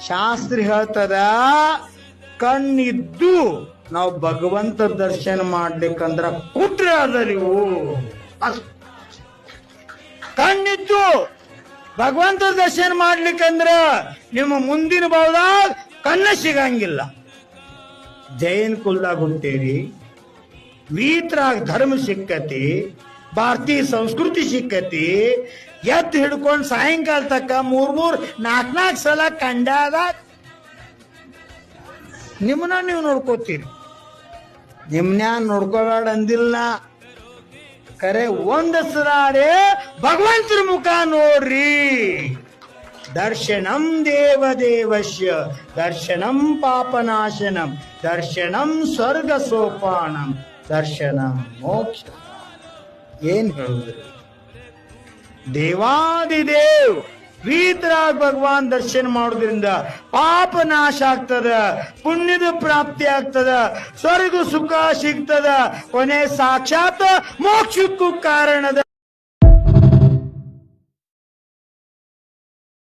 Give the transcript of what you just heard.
ಶಾಸ್ತ್ರ ಹೇಳ್ತದ ಕಣ್ಣಿದ್ದು ನಾವು ಭಗವಂತ ದರ್ಶನ ಮಾಡ್ಲಿಕ್ಕಂದ್ರ ಕುಟ್ರೆ ಅದ ನೀವು. ಕಣ್ಣಿದ್ದು ಭಗವಂತ ದರ್ಶನ ಮಾಡ್ಲಿಕ್ಕಂದ್ರ ನಿಮ್ಮ ಮುಂದಿನ ಭಾವದಾಗ ಕಣ್ಣ ಸಿಗಂಗಿಲ್ಲ. ಜೈನ್ ಕುಲ್ದಾಗ ಹುಟ್ಟೇರಿ, ವೀತ್ರಾಗ ಧರ್ಮ ಸಿಕ್ಕತಿ, ಭಾರತೀಯ ಸಂಸ್ಕೃತಿ ಸಿಕ್ಕತಿ, ಎದ್ದು ಹಿಡ್ಕೊಂಡು ಸಾಯಂಕಾಲ ತಕ್ಕ 3-4 ಸಲ ಕಂಡಾದಾಗ ನಿಮ್ಮನ್ನ ನೀವು ನೋಡ್ಕೋತೀರಿ. ನಿಮ್ನ್ಯಾನ್ ನೋಡ್ಕೋಬೇಡ ಅಂದಿಲ್ಲ, ಕರೆ ಒಂದ್ ಸರಾಡೆ ಭಗವಂತರ ಮುಖ ನೋಡ್ರಿ. ದರ್ಶನಂ ದೇವದೇವಸ್ಯ ದರ್ಶನಂ ಪಾಪನಾಶನಂ ದರ್ಶನಂ ಸ್ವರ್ಗ ಸೋಪಾನಂ ದರ್ಶನಂ ಮೋಕ್ಷ. ಏನ್ ಹೇಳಿದ್ರು? ದೇವಾದಿದೇವ್ ವೀತರಾಗ ಭಗವಾನ್ ದರ್ಶನ ಮಾಡೋದ್ರಿಂದ ಪಾಪ ನಾಶ ಆಗ್ತದ, ಪುಣ್ಯದ ಪ್ರಾಪ್ತಿ ಆಗ್ತದ, ಸ್ವರ್ಗ ಸುಖ ಸಿಗ್ತದ, ಕೊನೆ ಸಾಕ್ಷಾತ್ ಮೋಕ್ಷಕ್ಕೂ ಕಾರಣದ.